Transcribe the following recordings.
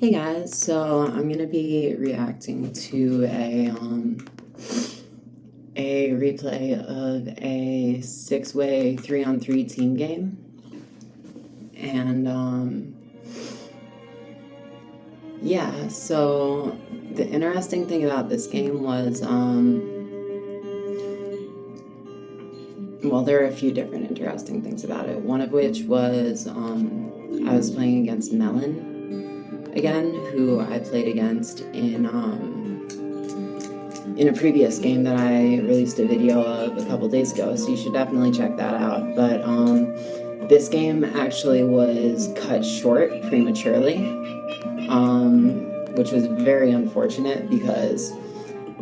Hey guys, so I'm gonna be reacting to a replay of a 6-way 3-on-3 team game. And yeah, so the interesting thing about this game was well, there are a few different interesting things about it. One of which was I was playing against Melon again, who I played against in a previous game that I released a video of a couple days ago, so you should definitely check that out. But this game actually was cut short prematurely, which was very unfortunate because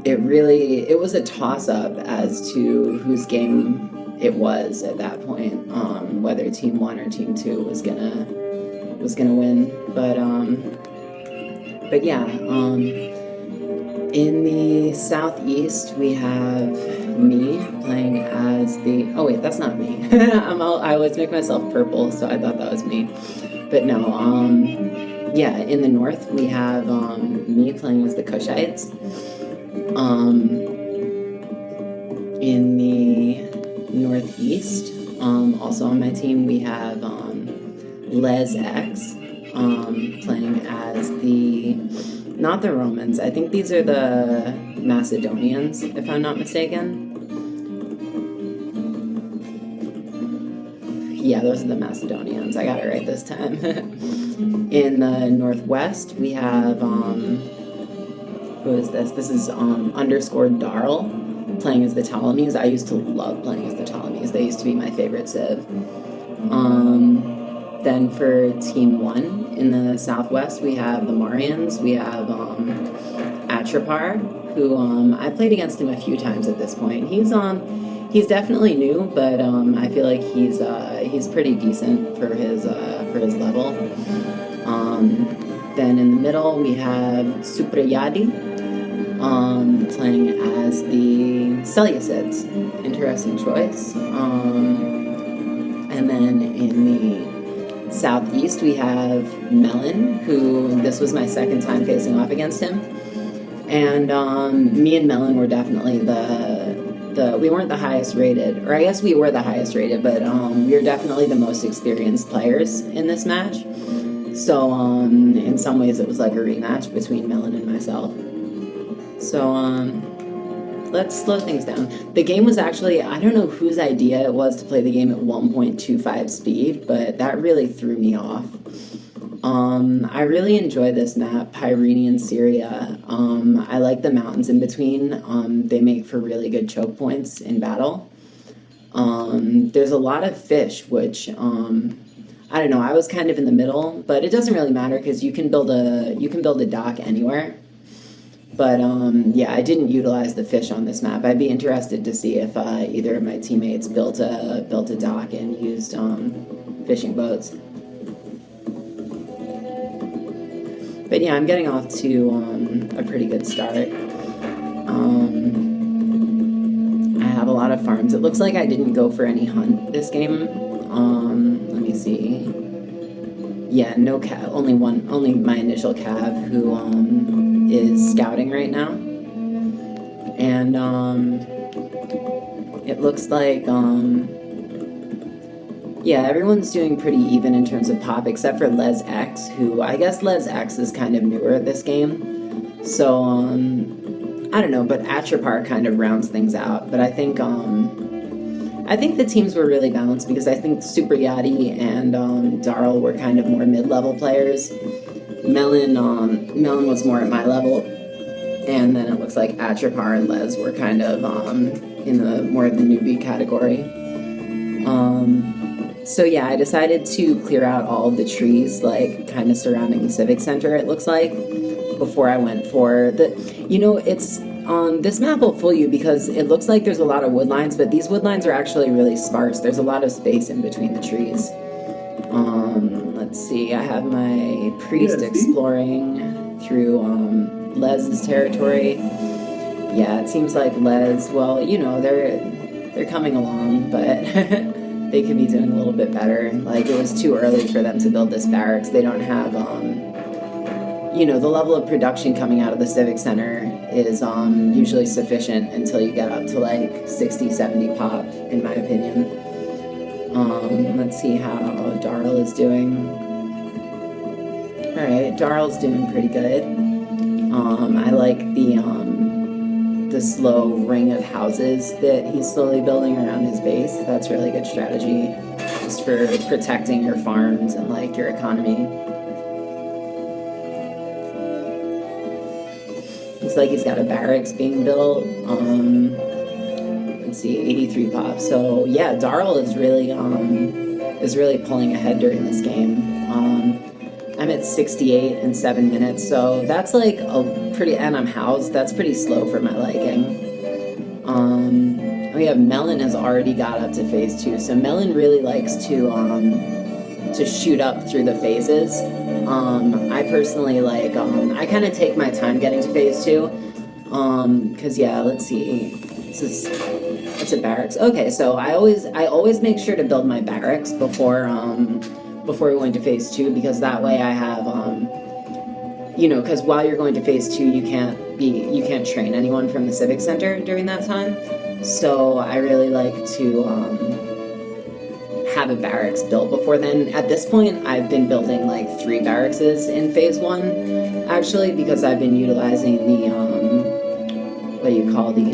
it was a toss-up as to whose game it was at that point, whether Team 1 or Team 2 was gonna win. But yeah, in the southeast we have me playing as the, oh wait, that's not me. I always make myself purple, so I thought that was me. But no, yeah, in the north we have me playing as the Kushites. In the northeast, also on my team, we have LEZx, playing as the, not the Romans, I think these are the Macedonians, if I'm not mistaken. Yeah, those are the Macedonians, I got it right this time. In the northwest, we have, who is this? This is underscore Darl, playing as the Ptolemies. I used to love playing as the Ptolemies. They used to be my favorite civ. Then for Team 1 in the southwest, we have the Marians. We have Atrepar, who I played against him a few times at this point. He's definitely new, but I feel like he's pretty decent for his level. Then in the middle, we have supriyadi, playing as the Seleucids. Interesting choice. And then in the southeast, we have Melon, who this was my second time facing off against him. And me and Melon were definitely we weren't the highest rated, or I guess we were the highest rated, but we were definitely the most experienced players in this match. So in some ways it was like a rematch between Melon and myself. So let's slow things down. The game was actually, I don't know whose idea it was to play the game at 1.25 speed, but that really threw me off. I really enjoy this map, Pyrenean Syria. I like the mountains in between. They make for really good choke points in battle. There's a lot of fish, which I don't know, I was kind of in the middle, but it doesn't really matter because you can build a dock anywhere. But yeah, I didn't utilize the fish on this map. I'd be interested to see if either of my teammates built a dock and used fishing boats. But yeah, I'm getting off to a pretty good start. I have a lot of farms. It looks like I didn't go for any hunt this game. Let me see. Yeah, no cav, only my initial cav who is scouting right now. And it looks like yeah, everyone's doing pretty even in terms of pop, except for LEZx, who I guess LEZx is kind of newer at this game. So I don't know, but Atrepar kind of rounds things out. But I think the teams were really balanced because I think Supriyadi and Darl were kind of more mid-level players. Melon was more at my level, and then it looks like Atrepar and Les were kind of in the more of the newbie category. So yeah, I decided to clear out all of the trees, like kind of surrounding the civic center, it looks like, before I went for the, it's this map will fool you because it looks like there's a lot of wood lines, but these wood lines are actually really sparse. There's a lot of space in between the trees. Let's see, I have my priest exploring through Lez's territory. Yeah, it seems like Les, well, they're coming along, but they could be doing a little bit better. Like, it was too early for them to build this barracks. They don't have you know, the level of production coming out of the Civic Center is usually sufficient until you get up to like 60, 70 pop, in my opinion. Let's see how Darl is doing. Alright, Darl's doing pretty good. I like the slow ring of houses that he's slowly building around his base. That's a really good strategy just for protecting your farms and like your economy. Looks like he's got a barracks being built. Let's see, 83 pop. So yeah, Darl is really pulling ahead during this game. I'm at 68 in 7 minutes, so that's like a pretty, and I'm housed. That's pretty slow for my liking. We have Melon has already got up to phase 2, so Melon really likes to shoot up through the phases. I personally like, I kind of take my time getting to phase 2, because yeah, let's see, it's a barracks. Okay, so I always make sure to build my barracks before we go into phase 2, because that way I have, you know, because while you're going to phase 2, you can't train anyone from the Civic Center during that time. So I really like to have a barracks built before then. At this point, I've been building like 3 barracks in phase 1, actually, because I've been utilizing the, what do you call the,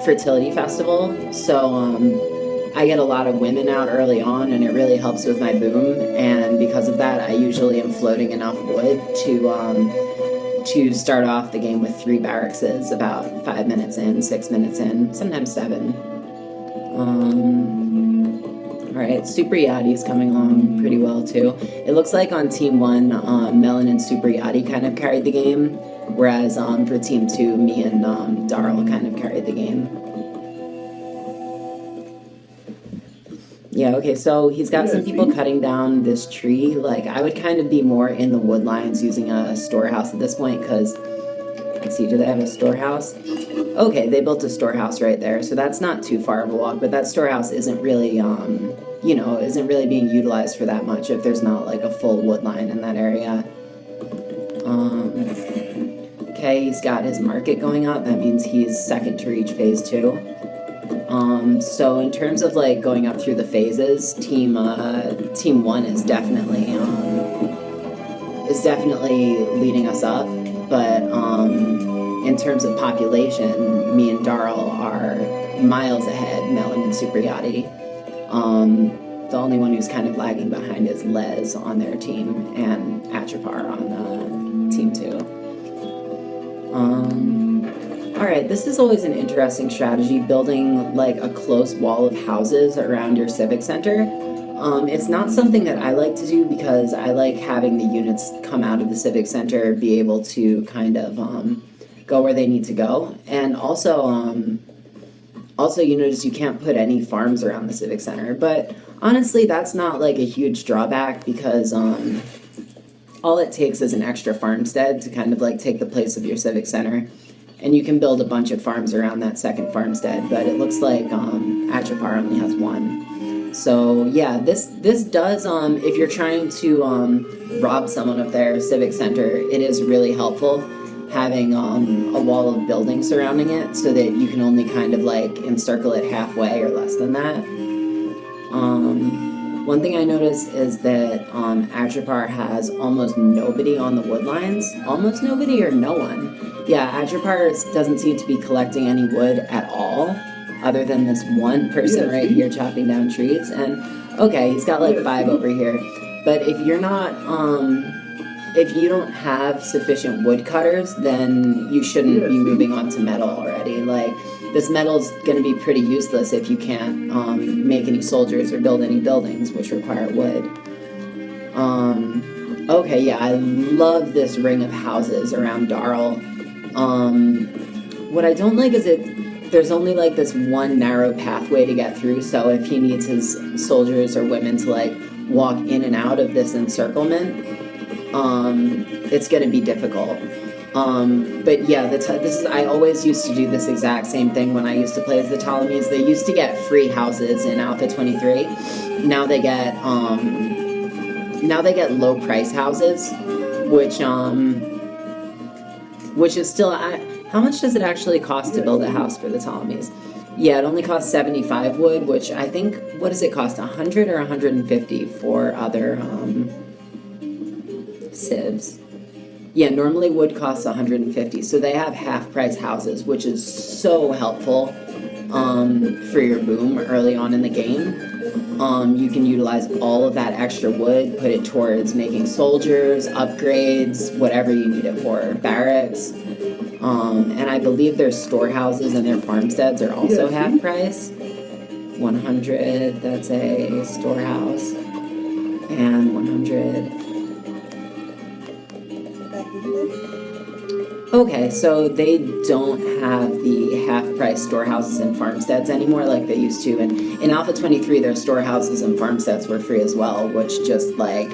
fertility festival. So, I get a lot of women out early on, and it really helps with my boom, and because of that, I usually am floating enough wood to start off the game with 3 barracks about 5 minutes in, 6 minutes in, sometimes 7. Alright, Supriyadi is coming along pretty well too. It looks like on Team 1, Melon and Supriyadi kind of carried the game, whereas for Team 2, me and Darl kind of carried the game. Yeah, okay, so he's got some people cutting down this tree. Like, I would kind of be more in the wood lines using a storehouse at this point, because, let's see, do they have a storehouse? Okay, they built a storehouse right there, so that's not too far of a walk, but that storehouse isn't really, you know, isn't really being utilized for that much if there's not, like, a full wood line in that area. Okay, he's got his market going up. That means he's second to reach phase 2. So in terms of like going up through the phases, team 1 is definitely leading us up, but in terms of population, me and Darl are miles ahead, Melon and Supriyadi. The only one who's kind of lagging behind is LEZx on their team, and Atrepar on team 2. Alright, this is always an interesting strategy, building like a close wall of houses around your Civic Center. It's not something that I like to do because I like having the units come out of the Civic Center, be able to kind of go where they need to go. And also you notice you can't put any farms around the Civic Center, but honestly that's not like a huge drawback, because all it takes is an extra farmstead to kind of like take the place of your Civic Center. And you can build a bunch of farms around that second farmstead, but it looks like Atrepar only has 1. So yeah, this does, if you're trying to rob someone of their Civic Center, it is really helpful having a wall of buildings surrounding it, so that you can only kind of like encircle it halfway or less than that. One thing I noticed is that Atrepar has almost nobody on the wood lines. Almost nobody or no one. Yeah, Atrepar doesn't seem to be collecting any wood at all, other than this one person right here chopping down trees. And okay, he's got like 5 over here. But if you're not, if you don't have sufficient wood cutters, then you shouldn't be moving on to metal already. Like, this metal's going to be pretty useless if you can't make any soldiers or build any buildings which require wood. Okay, yeah, I love this ring of houses around Darl. What I don't like is there's only like this one narrow pathway to get through, so if he needs his soldiers or women to like walk in and out of this encirclement, it's going to be difficult. But yeah, I always used to do this exact same thing when I used to play as the Ptolemies. They used to get free houses in Alpha 23. Now they get now they get low price houses, which is still, how much does it actually cost to build a house for the Ptolemies? Yeah, it only costs 75 wood, which I think, what does it cost, 100 or 150 for other civs? Yeah, normally wood costs 150, so they have half-price houses, which is so helpful for your boom early on in the game. You can utilize all of that extra wood, put it towards making soldiers, upgrades, whatever you need it for, barracks. And I believe their storehouses and their farmsteads are also half price. 100, that's a storehouse, and 100. Okay, so they don't have the half-price storehouses and farmsteads anymore like they used to. And in Alpha 23, their storehouses and farmsteads were free as well, which just, like,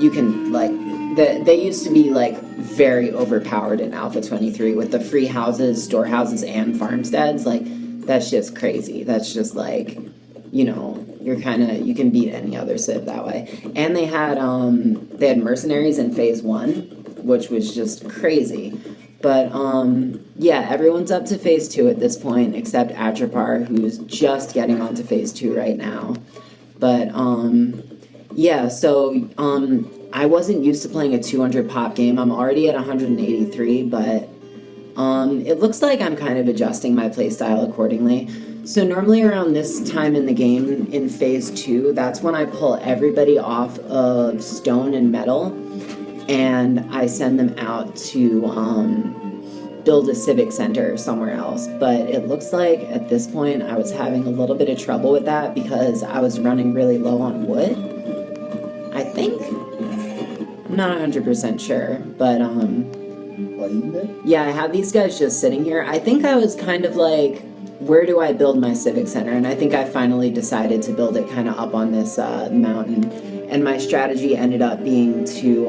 you can, like, they used to be, like, very overpowered in Alpha 23 with the free houses, storehouses, and farmsteads. Like, that's just crazy. That's just, like, you know, you can beat any other civ that way. And they had mercenaries in Phase 1, which was just crazy. But, yeah, everyone's up to Phase 2 at this point, except Atrepar, who's just getting onto Phase 2 right now. But, yeah, so, I wasn't used to playing a 200 pop game. I'm already at 183, but, it looks like I'm kind of adjusting my playstyle accordingly. So normally around this time in the game, in Phase 2, that's when I pull everybody off of stone and metal, and I send them out to build a civic center somewhere else. But it looks like at this point I was having a little bit of trouble with that because I was running really low on wood, I think. I'm not 100% sure, but yeah, I had these guys just sitting here. I think I was kind of like, where do I build my civic center? And I think I finally decided to build it kind of up on this mountain. And my strategy ended up being to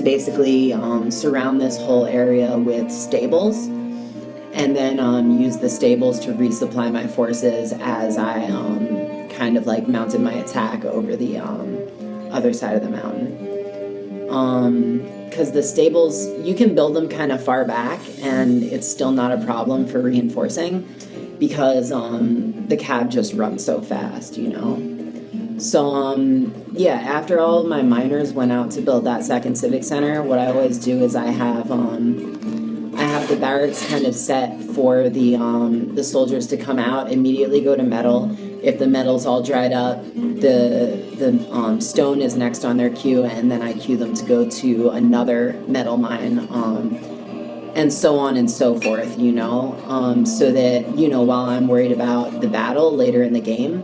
basically surround this whole area with stables, and then use the stables to resupply my forces as I kind of like mounted my attack over the other side of the mountain. Because the stables, you can build them kind of far back and it's still not a problem for reinforcing because the cab just runs so fast, you know. So, yeah, after all of my miners went out to build that second civic center, what I always do is I have the barracks kind of set for the soldiers to come out, immediately go to metal. If the metal's all dried up, the stone is next on their queue, and then I queue them to go to another metal mine, and so on and so forth, you know, so that, you know, while I'm worried about the battle later in the game,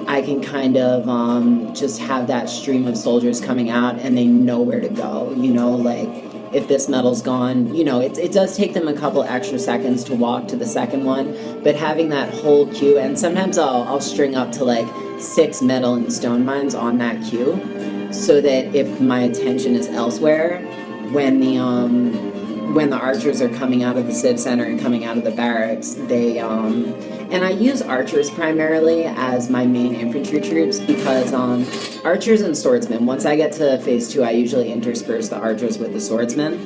I can kind of just have that stream of soldiers coming out and they know where to go, you know, like if this metal's gone, you know, it does take them a couple extra seconds to walk to the second one, but having that whole queue, and sometimes I'll string up to like 6 metal and stone mines on that queue, so that if my attention is elsewhere, when the archers are coming out of the civ center and coming out of the barracks, they and I use archers primarily as my main infantry troops because archers and swordsmen, once I get to Phase 2, I usually intersperse the archers with the swordsmen.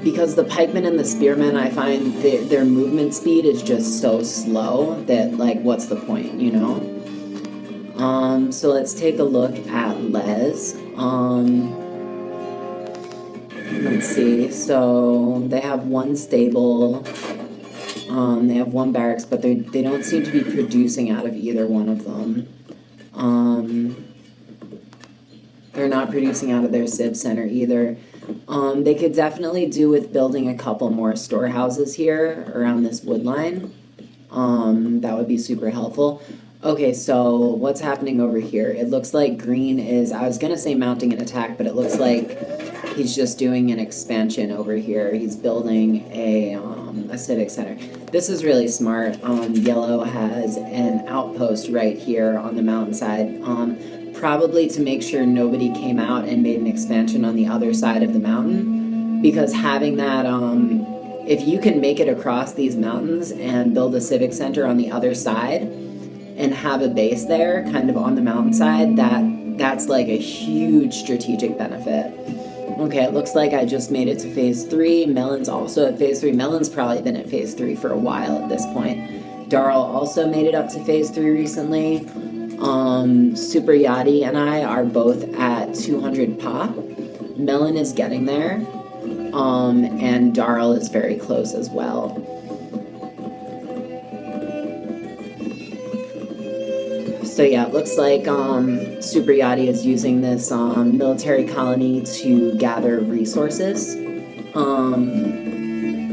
Because the pikemen and the spearmen, I find their movement speed is just so slow that, like, what's the point, you know? So let's take a look at Les. Let's see, so they have 1 stable, they have 1 barracks, but they don't seem to be producing out of either one of them. They're not producing out of their civ center either. They could definitely do with building a couple more storehouses here around this wood line. That would be super helpful. Okay, so what's happening over here? It looks like green is, I was going to say mounting an attack, but it looks like he's just doing an expansion over here. He's building a civic center. This is really smart. Yellow has an outpost right here on the mountainside, probably to make sure nobody came out and made an expansion on the other side of the mountain, because having that, if you can make it across these mountains and build a civic center on the other side, and have a base there kind of on the mountainside, that's like a huge strategic benefit. Okay, it looks like I just made it to phase 3. Melon's also at phase 3. Melon's probably been at phase 3 for a while at this point. Darl also made it up to phase 3 recently. Supriyadi and I are both at 200 pop. Melon is getting there. And Darl is very close as well. So yeah, it looks like Supriyadi is using this military colony to gather resources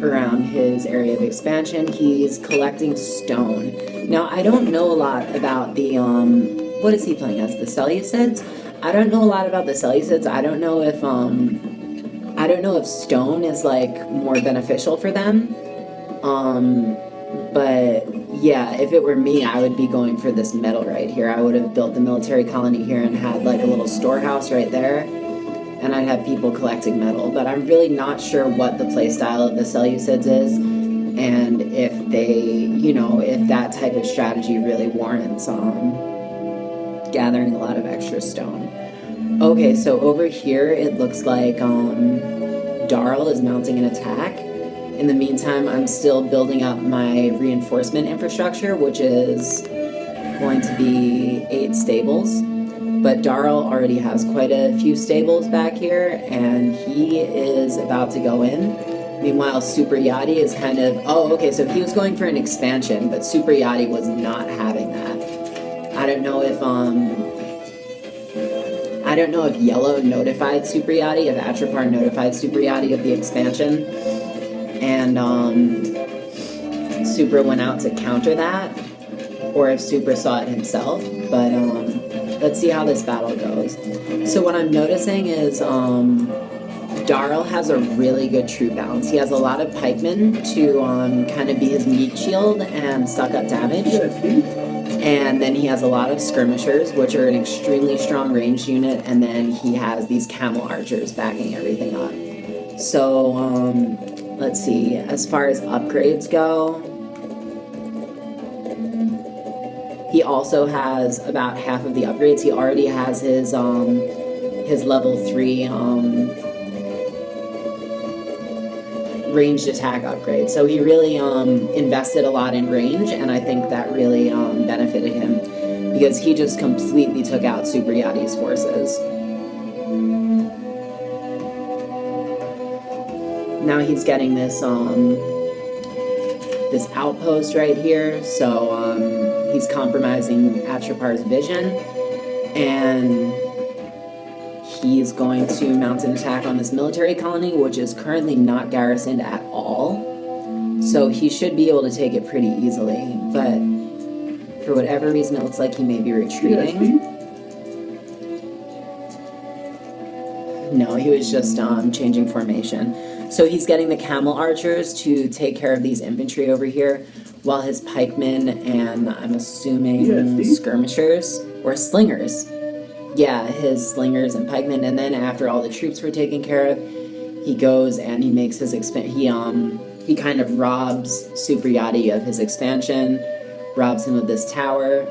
around his area of expansion. He's collecting stone. Now, I don't know a lot about the, what is he playing as? The Seleucids? I don't know a lot about the Seleucids. I don't know if stone is like more beneficial for them. But yeah, if it were me, I would be going for this metal right here. I would have built the military colony here and had like a little storehouse right there, and I'd have people collecting metal. But I'm really not sure what the playstyle of the Seleucids is, and if they, you know, if that type of strategy really warrants gathering a lot of extra stone. Okay, so over here it looks like Darl is mounting an attack. In the meantime, I'm still building up my reinforcement infrastructure, which is going to be 8 stables. But Darl already has quite a few stables back here, and he is about to go in. Meanwhile, Supriyadi is kind of... Oh, okay, so he was going for an expansion, but Supriyadi was not having that. I don't know if Yellow notified Supriyadi, if Atrepar notified Supriyadi of the expansion. And Supra went out to counter that, or if Supra saw it himself. But let's see how this battle goes. So what I'm noticing is Darl has a really good troop balance. He has a lot of pikemen to kind of be his meat shield and suck up damage. And then he has a lot of skirmishers, which are an extremely strong ranged unit. And then he has these camel archers backing everything up. So, let's see, as far as upgrades go, he also has about half of the upgrades. He already has his level 3 ranged attack upgrade. So he really invested a lot in range, and I think that really benefited him because he just completely took out Supriyadi's forces. Now he's getting this this outpost right here, so he's compromising Atrepar's vision, and he's going to mount an attack on this military colony, which is currently not garrisoned at all. So he should be able to take it pretty easily, but for whatever reason, it looks like he may be retreating. No, he was just changing formation. So he's getting the camel archers to take care of these infantry over here, while his pikemen and I'm assuming skirmishers or slingers. Yeah, his slingers and pikemen. And then after all the troops were taken care of, he goes and he makes his he kind of robs Supriyadi of his expansion, robs him of this tower.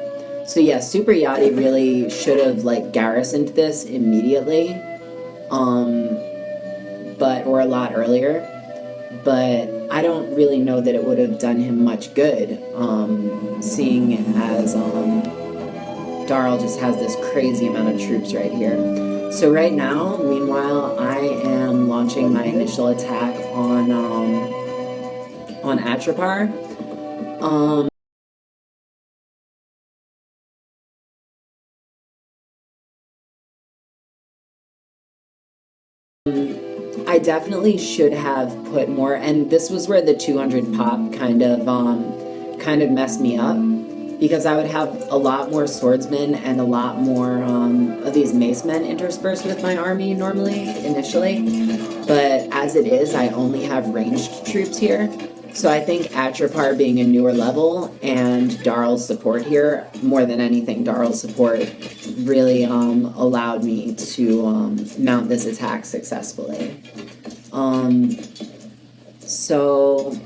So yeah, Supriyadi really should have like garrisoned this immediately. Or a lot earlier, but I don't really know that it would have done him much good, seeing as Darl just has this crazy amount of troops right here. So right now, meanwhile, I am launching my initial attack on Atrepar. I definitely should have put more, and this was where the 200 pop kind of messed me up, because I would have a lot more swordsmen and a lot more of these mace men interspersed with my army normally, initially, but as it is, I only have ranged troops here. So I think Atrepar being a newer level and Darl's support here, more than anything, Darl's support really allowed me to mount this attack successfully. So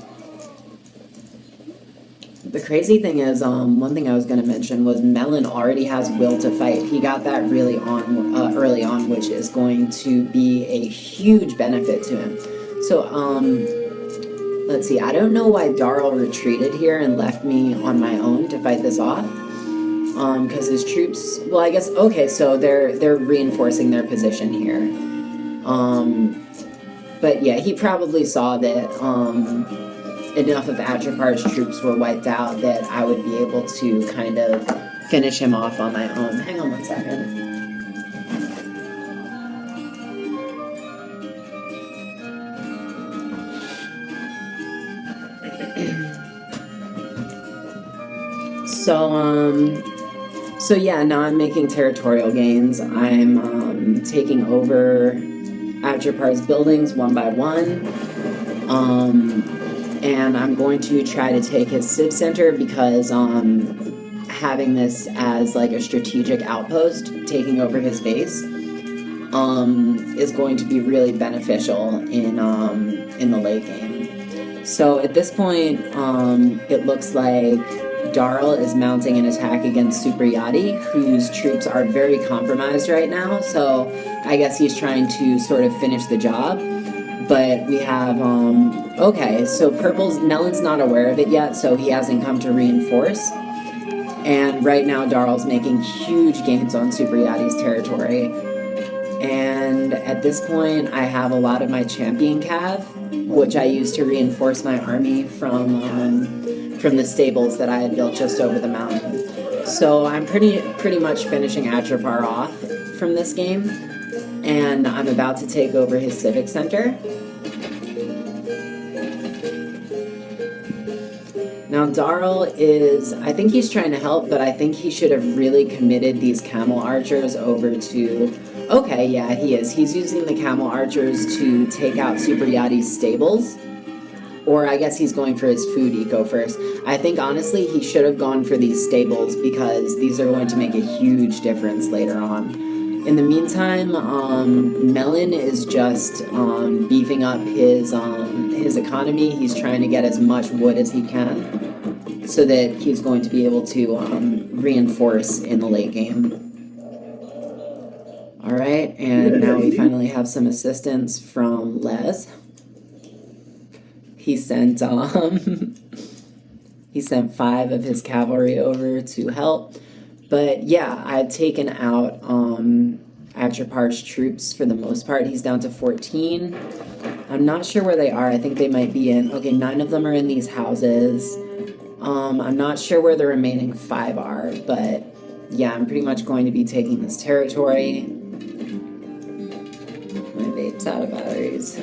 The crazy thing is, one thing I was going to mention was Melon already has will to fight. He got that really early on, which is going to be a huge benefit to him. So, let's see. I don't know why Darl retreated here and left me on my own to fight this off. Because his troops, well, I guess, okay, so they're reinforcing their position here. But yeah, he probably saw that, enough of Atrepar's troops were wiped out that I would be able to kind of finish him off on my own. Hang on one second. So yeah, now I'm making territorial gains. I'm taking over Atrepar's buildings one by one. And I'm going to try to take his civ center because having this as like a strategic outpost, taking over his base, is going to be really beneficial in the late game. So at this point, it looks like Darl is mounting an attack against Supriyadi, whose troops are very compromised right now. So I guess he's trying to sort of finish the job. But we have, okay, so Melon's not aware of it yet, so he hasn't come to reinforce. And right now, Darl's making huge gains on Supriyadi's territory. And at this point, I have a lot of my champion cav, which I use to reinforce my army from the stables that I had built just over the mountain. So I'm pretty much finishing Atrepar off from this game. And I'm about to take over his civic center. Now Darl is, I think he's trying to help, but I think he should have really committed these camel archers over to, okay, yeah, he is. He's using the camel archers to take out Supriyadi's stables. Or I guess he's going for his food eco first. I think honestly he should have gone for these stables because these are going to make a huge difference later on. In the meantime, Melon is just beefing up his economy. He's trying to get as much wood as he can so that he's going to be able to reinforce in the late game. All right, and now we finally have some assistance from Les. He sent 5 of his cavalry over to help. But yeah, I've taken out Atrepar's troops for the most part. He's down to 14. I'm not sure where they are. I think they might be in... Okay, 9 of them are in these houses. I'm not sure where the remaining 5 are, but yeah, I'm pretty much going to be taking this territory. My vape's out of batteries.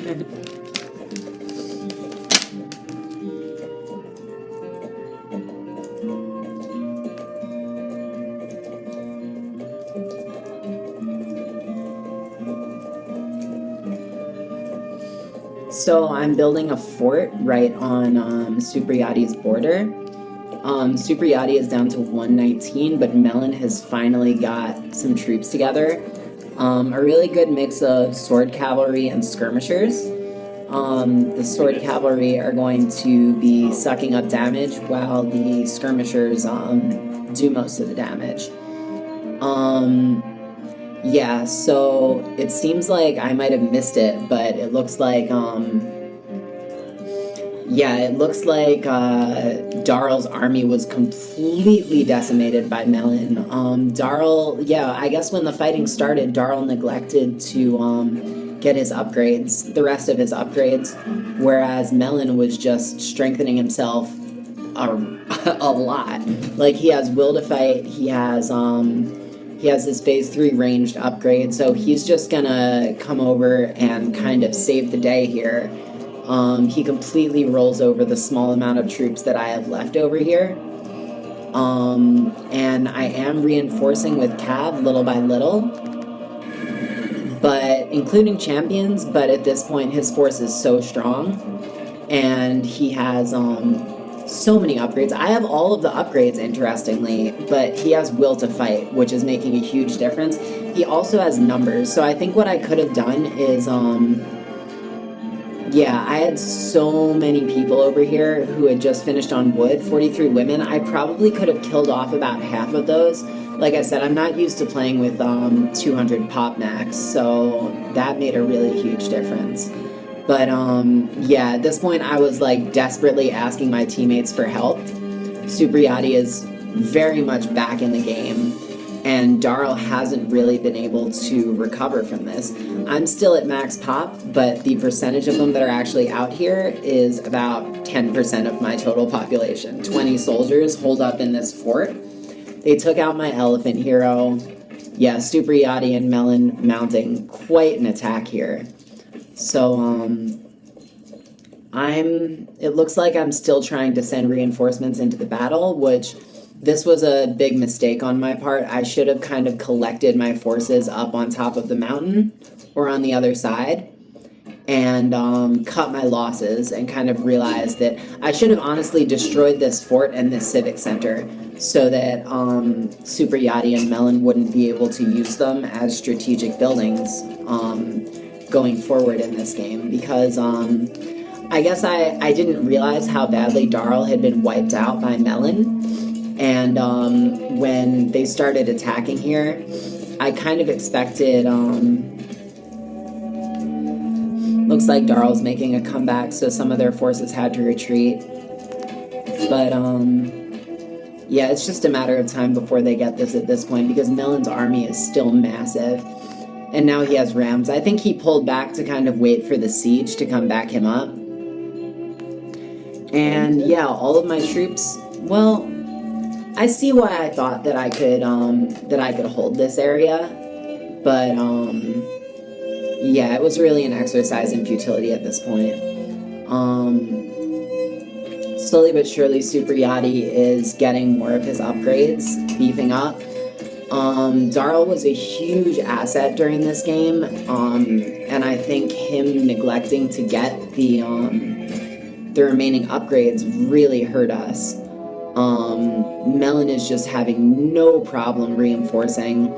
So I'm building a fort right on Supriyadi's border. Supriyadi is down to 119, but Melon has finally got some troops together. A really good mix of sword cavalry and skirmishers. The sword cavalry are going to be sucking up damage while the skirmishers do most of the damage. Yeah, so it seems like I might have missed it, but it looks like, Darl's army was completely decimated by Melon. Darl, yeah, I guess when the fighting started, Darl neglected to get his upgrades, the rest of his upgrades, whereas Melon was just strengthening himself a lot. Like, he has will to fight, he has his phase 3 ranged upgrade, so he's just gonna come over and kind of save the day here. He completely rolls over the small amount of troops that I have left over here. And I am reinforcing with Cav little by little, but including champions, but at this point his force is so strong, and he has so many upgrades. I have all of the upgrades, interestingly, but he has will to fight, which is making a huge difference. He also has numbers, so I think what I could have done is Yeah, I had so many people over here who had just finished on wood, 43 women. I probably could have killed off about half of those. Like I said, I'm not used to playing with 200 pop max, so that made a really huge difference. But yeah, at this point I was like desperately asking my teammates for help. Supriyadi is very much back in the game, and Darl hasn't really been able to recover from this. I'm still at max pop, but the percentage of them that are actually out here is about 10% of my total population. 20 soldiers hold up in this fort. They took out my elephant hero. Yeah, Supriyadi and Melon mounting quite an attack here. So, it looks like I'm still trying to send reinforcements into the battle, which this was a big mistake on my part. I should have kind of collected my forces up on top of the mountain or on the other side and cut my losses and kind of realized that I should have honestly destroyed this fort and this civic center so that Supriyadi and Melon wouldn't be able to use them as strategic buildings going forward in this game, because I guess I didn't realize how badly Darl had been wiped out by Melon. And when they started attacking here, I kind of expected, looks like Darl's making a comeback, so some of their forces had to retreat. But, yeah, it's just a matter of time before they get this at this point, because Melon's army is still massive. And now he has rams. I think he pulled back to kind of wait for the siege to come back him up. And yeah, all of my troops, well, I see why I thought that I could hold this area, but yeah, it was really an exercise in futility at this point. Slowly but surely, Supriyadi is getting more of his upgrades, beefing up. Darl was a huge asset during this game, and I think him neglecting to get the remaining upgrades really hurt us. Melon is just having no problem reinforcing.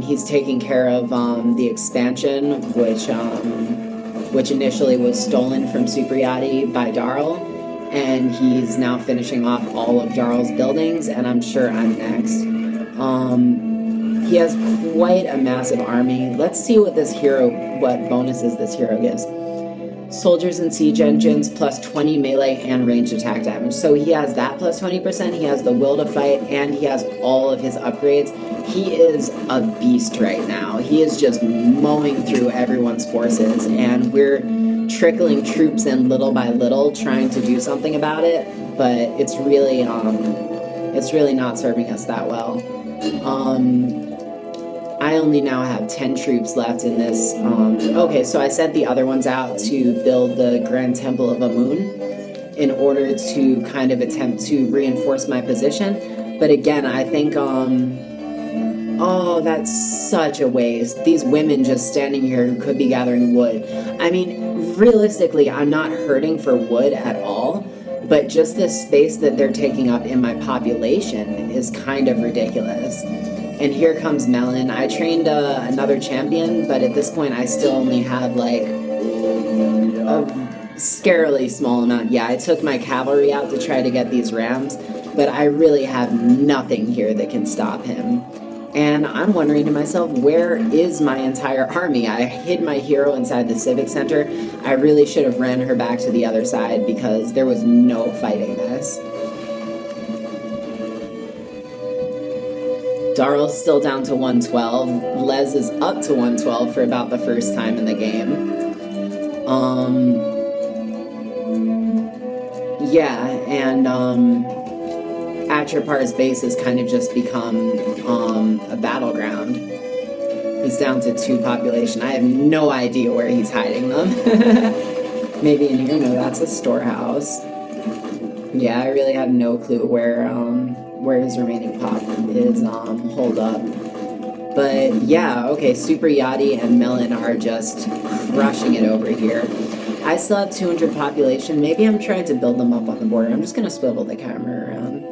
He's taking care of the expansion, which initially was stolen from Supriyadi by Darl, and he's now finishing off all of Darl's buildings, and I'm sure I'm next. He has quite a massive army. Let's see what bonuses this hero gives. Soldiers and siege engines plus 20 melee and ranged attack damage. So he has that plus 20%, he has the will to fight, and he has all of his upgrades. He is a beast right now. He is just mowing through everyone's forces, and we're trickling troops in little by little, trying to do something about it, but it's really not serving us that well. I only now have 10 troops left in this. Okay, so I sent the other ones out to build the Grand Temple of Amun in order to kind of attempt to reinforce my position. But again, I think, oh, that's such a waste. These women just standing here who could be gathering wood. I mean, realistically, I'm not hurting for wood at all, but just this space that they're taking up in my population is kind of ridiculous. And here comes Melon. I trained another champion, but at this point I still only have like a scarily small amount. Yeah, I took my cavalry out to try to get these rams, but I really have nothing here that can stop him. And I'm wondering to myself, where is my entire army? I hid my hero inside the civic center. I really should have ran her back to the other side because there was no fighting this. Darl's still down to 112. Les is up to 112 for about the first time in the game. Yeah, and Atrepar's base has kind of just become a battleground. He's down to 2 population. I have no idea where he's hiding them. Maybe in here? No, that's a storehouse. Yeah, I really have no clue where his remaining pop is holed up. But yeah, okay, Supriyadi and Melon are just crushing it over here. I still have 200 population. Maybe I'm trying to build them up on the border. I'm just going to swivel the camera around.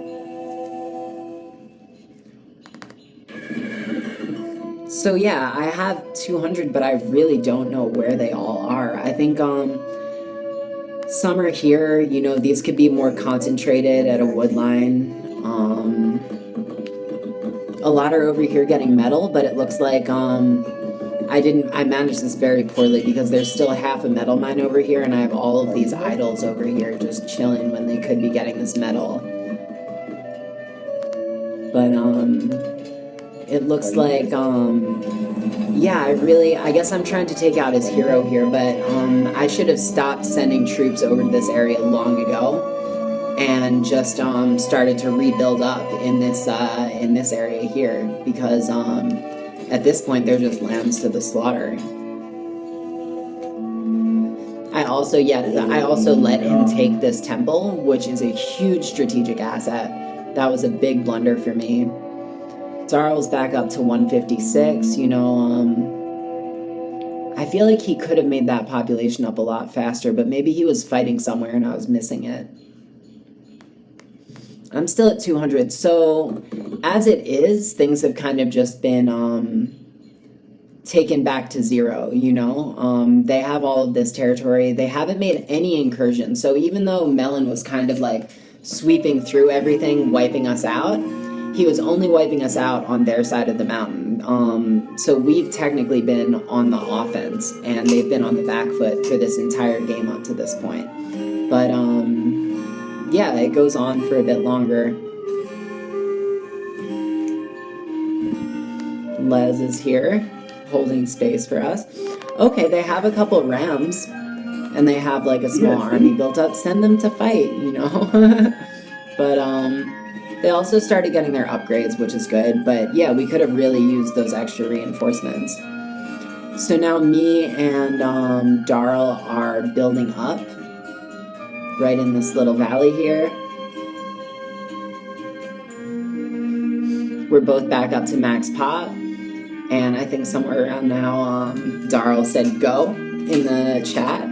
So yeah, I have 200, but I really don't know where they all are. I think some are here, you know, these could be more concentrated at a wood line. A lot are over here getting metal, but it looks like I managed this very poorly because there's still half a metal mine over here, and I have all of these idols over here just chilling when they could be getting this metal. But it looks like yeah, I guess I'm trying to take out his hero here, but I should have stopped sending troops over to this area long ago and just started to rebuild up in this area here, because at this point they're just lambs to the slaughter. I also let him take this temple, which is a huge strategic asset. That was a big blunder for me. Daryl's back up to 156, you know, I feel like he could have made that population up a lot faster, but maybe he was fighting somewhere and I was missing it. I'm still at 200, so as it is, things have kind of just been taken back to zero, you know? They have all of this territory. They haven't made any incursions, so even though Melon was kind of like sweeping through everything, wiping us out, he was only wiping us out on their side of the mountain. So we've technically been on the offense, and they've been on the back foot for this entire game up to this point. But yeah, it goes on for a bit longer. Les is here, holding space for us. Okay, they have a couple rams, and they have like a small army built up. Send them to fight, you know? But they also started getting their upgrades, which is good. But yeah, we could have really used those extra reinforcements. So now me and Darl are building up right in this little valley here. We're both back up to max pop. And I think somewhere around now, Darl said go in the chat.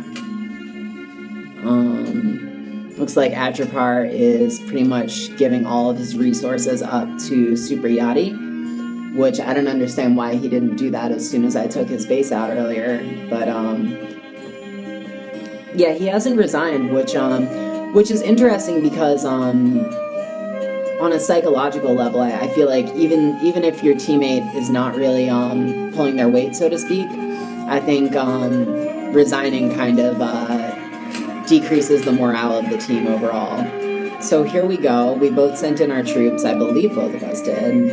Looks like Atrepar is pretty much giving all of his resources up to Supriyadi, which I don't understand why he didn't do that as soon as I took his base out earlier. But yeah, he hasn't resigned, which is interesting because on a psychological level, I feel like even if your teammate is not really pulling their weight, so to speak, I think resigning kind of decreases the morale of the team overall. So here we go. We both sent in our troops. I believe both of us did.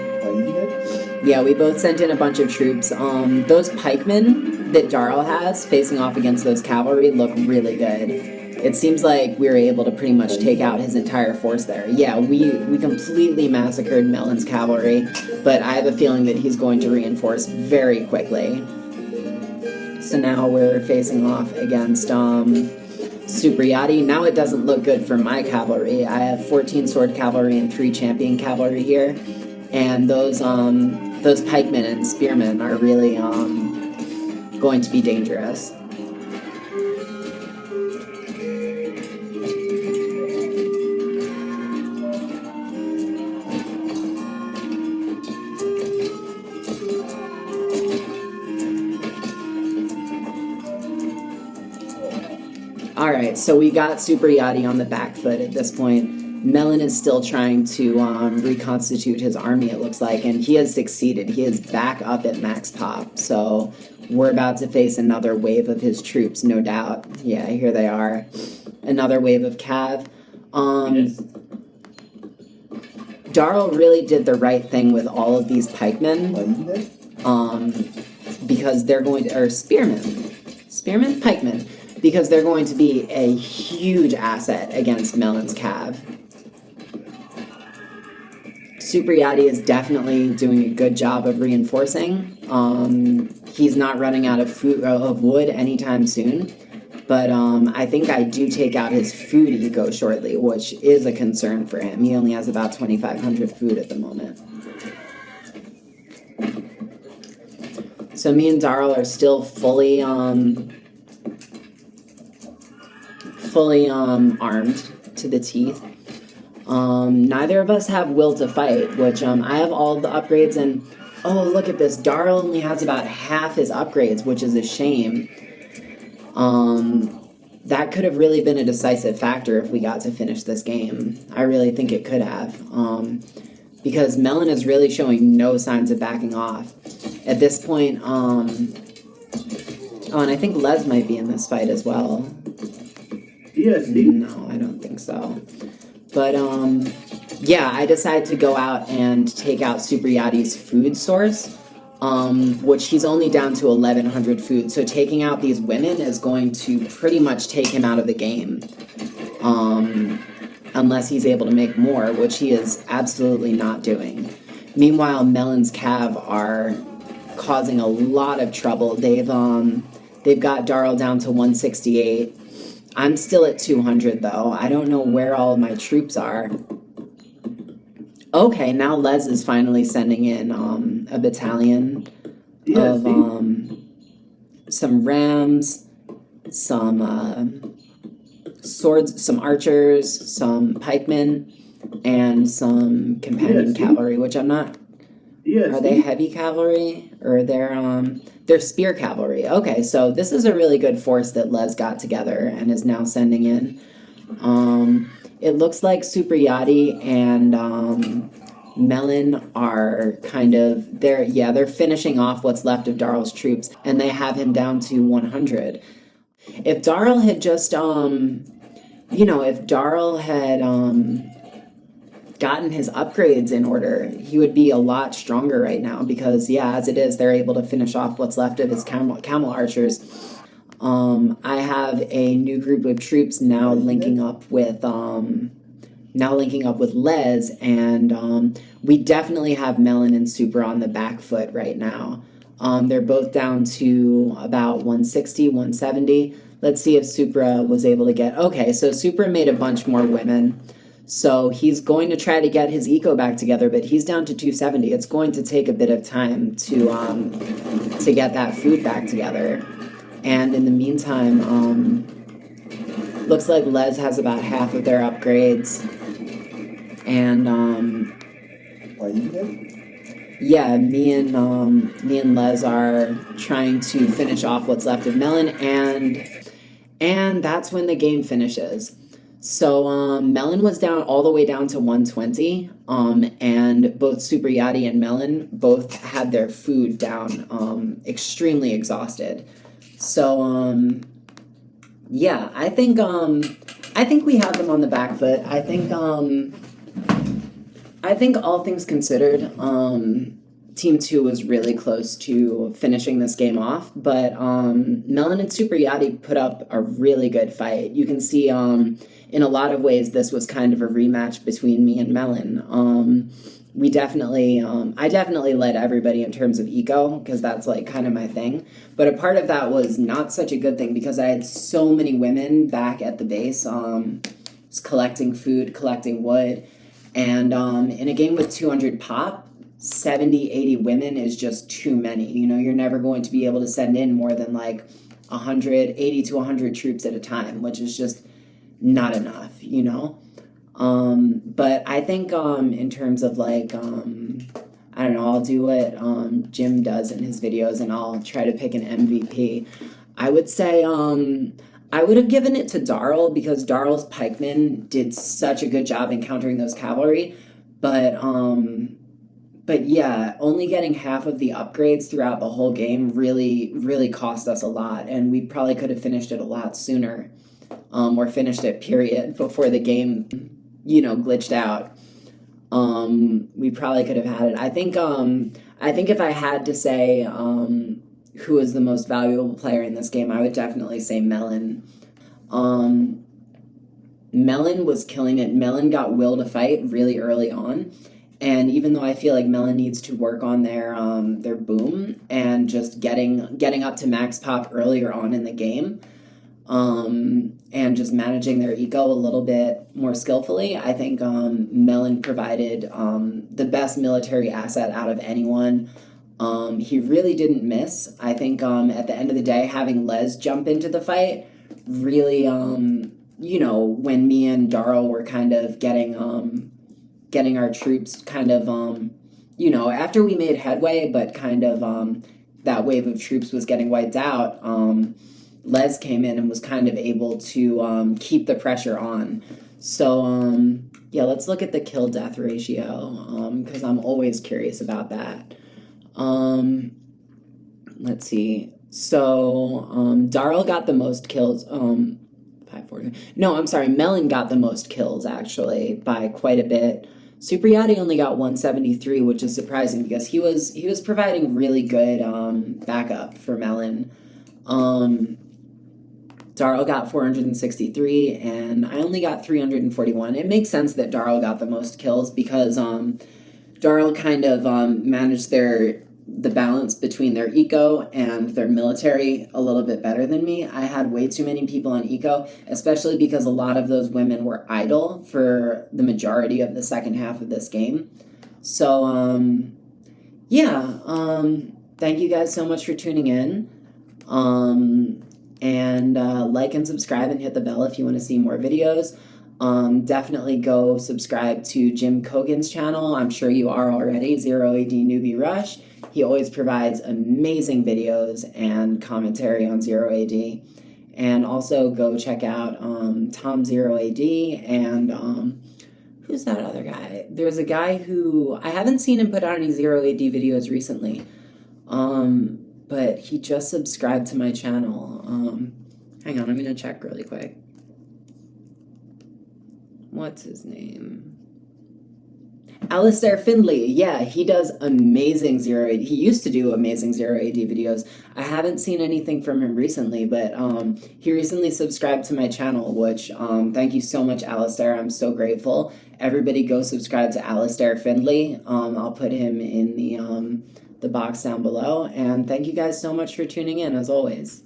Yeah, we both sent in a bunch of troops. Those pikemen that Darl has facing off against those cavalry look really good. It seems like we were able to pretty much take out his entire force there. Yeah, we completely massacred Melon's cavalry, but I have a feeling that he's going to reinforce very quickly. So now we're facing off against Supriyadi. Now it doesn't look good for my cavalry. I have 14 sword cavalry and 3 champion cavalry here, and those pikemen and spearmen are really going to be dangerous. Alright, so we got Supriyadi on the back foot at this point. Melon is still trying to reconstitute his army, it looks like, and he has succeeded. He is back up at max pop, so we're about to face another wave of his troops, no doubt. Yeah, here they are. Another wave of cav. Darl really did the right thing with all of these pikemen, because they're going to, or spearmen, pikemen, because they're going to be a huge asset against Melon's cav. Supriyadi is definitely doing a good job of reinforcing. He's not running out of wood anytime soon, but I think I do take out his food eco shortly, which is a concern for him. He only has about 2,500 food at the moment. So me and Darl are still fully armed to the teeth. Neither of us have will to fight, which I have all of the upgrades, and Oh, look at this. Darl only has about half his upgrades, which is a shame. That could have really been a decisive factor if we got to finish this game. I really think it could have. Because Melon is really showing no signs of backing off. At this point, oh, and I think Les might be in this fight as well. Yes. No, I don't think so. But, yeah, I decided to go out and take out Supriyadi's food source, which he's only down to 1,100 food. So taking out these women is going to pretty much take him out of the game, unless he's able to make more, which he is absolutely not doing. Meanwhile, Melon's Cav are causing a lot of trouble. They've got Darl down to 168. I'm still at 200, though. I don't know where all of my troops are. Okay, now Les is finally sending in a battalion of some rams, some swords, some archers, some pikemen, and some companion cavalry, which I'm not... Are they heavy cavalry? Or they're spear cavalry. Okay, so this is a really good force that Les got together and is now sending in. It looks like Supriyadi and Melon are kind of... They're finishing off what's left of Darl's troops, and they have him down to 100. If Darl had just, if Darl had gotten his upgrades in order, he would be a lot stronger right now because, yeah, as it is, they're able to finish off what's left of his camel archers. I have a new group of troops now linking up with Les, and we definitely have Melon and Super on the back foot right now. They're both down to about 160, 170. Let's see if Supra was able to get... Okay, so Supra made a bunch more women. So he's going to try to get his eco back together, but he's down to 270. It's going to take a bit of time to get that food back together. And in the meantime, looks like Les has about half of their upgrades. And yeah, me and Les are trying to finish off what's left of Melon, and that's when the game finishes. So Melon was down all the way down to 120, and both Supriyadi and Melon both had their food down, extremely exhausted. So yeah, I think we have them on the back foot. I think all things considered, Team 2 was really close to finishing this game off, but Melon and Supriyadi put up a really good fight. You can see in a lot of ways this was kind of a rematch between me and Melon. I definitely led everybody in terms of eco, because that's like kind of my thing. But a part of that was not such a good thing because I had so many women back at the base, just collecting food, collecting wood. And in a game with 200 pop, 70, 80 women is just too many. You know, you're never going to be able to send in more than like 80 to 100 troops at a time, which is just not enough, you know? But I think in terms of like, I don't know, I'll do what Jim does in his videos and I'll try to pick an MVP. I would say I would have given it to Darl because Darl's pikemen did such a good job encountering those cavalry, but yeah, only getting half of the upgrades throughout the whole game really cost us a lot, and we probably could have finished it a lot sooner, or finished it period before the game, you know, glitched out. We probably could have had it. I think if I had to say who is the most valuable player in this game, I would definitely say Melon. Melon was killing it. Melon got will to fight really early on. And even though I feel like Melon needs to work on their boom and just getting up to max pop earlier on in the game, and just managing their eco a little bit more skillfully, I think Melon provided the best military asset out of anyone. He really didn't miss. I think at the end of the day, having Les jump into the fight really, you know, when me and Darl were kind of getting our troops kind of you know, after we made headway, but kind of that wave of troops was getting wiped out, Les came in and was kind of able to keep the pressure on. So, yeah, let's look at the kill-death ratio, because I'm always curious about that. Let's see. So, Darl got the most kills. 540. No, I'm sorry. Melon got the most kills, actually, by quite a bit. Supriyadi only got 173, which is surprising because he was providing really good backup for Melon. Darl got 463, and I only got 341. It makes sense that Darl got the most kills because Darl kind of managed the balance between their eco and their military a little bit better than me. I had way too many people on eco, especially because a lot of those women were idle for the majority of the second half of this game. So, yeah, thank you guys so much for tuning in. And like and subscribe and hit the bell if you want to see more videos. Definitely go subscribe to Jim Cogan's channel. I'm sure you are already, 0AD Newbie Rush. He always provides amazing videos and commentary on 0AD. And also go check out Tom 0AD and who's that other guy? There's a guy who, I haven't seen him put out any 0AD videos recently. But he just subscribed to my channel. Hang on, I'm gonna check really quick. What's his name? Alistair Findlay. Yeah, he does amazing 0AD. He used to do amazing 0AD videos. I haven't seen anything from him recently, but he recently subscribed to my channel, which thank you so much, Alistair. I'm so grateful. Everybody go subscribe to Alistair Findlay. I'll put him in the box down below. And thank you guys so much for tuning in, as always.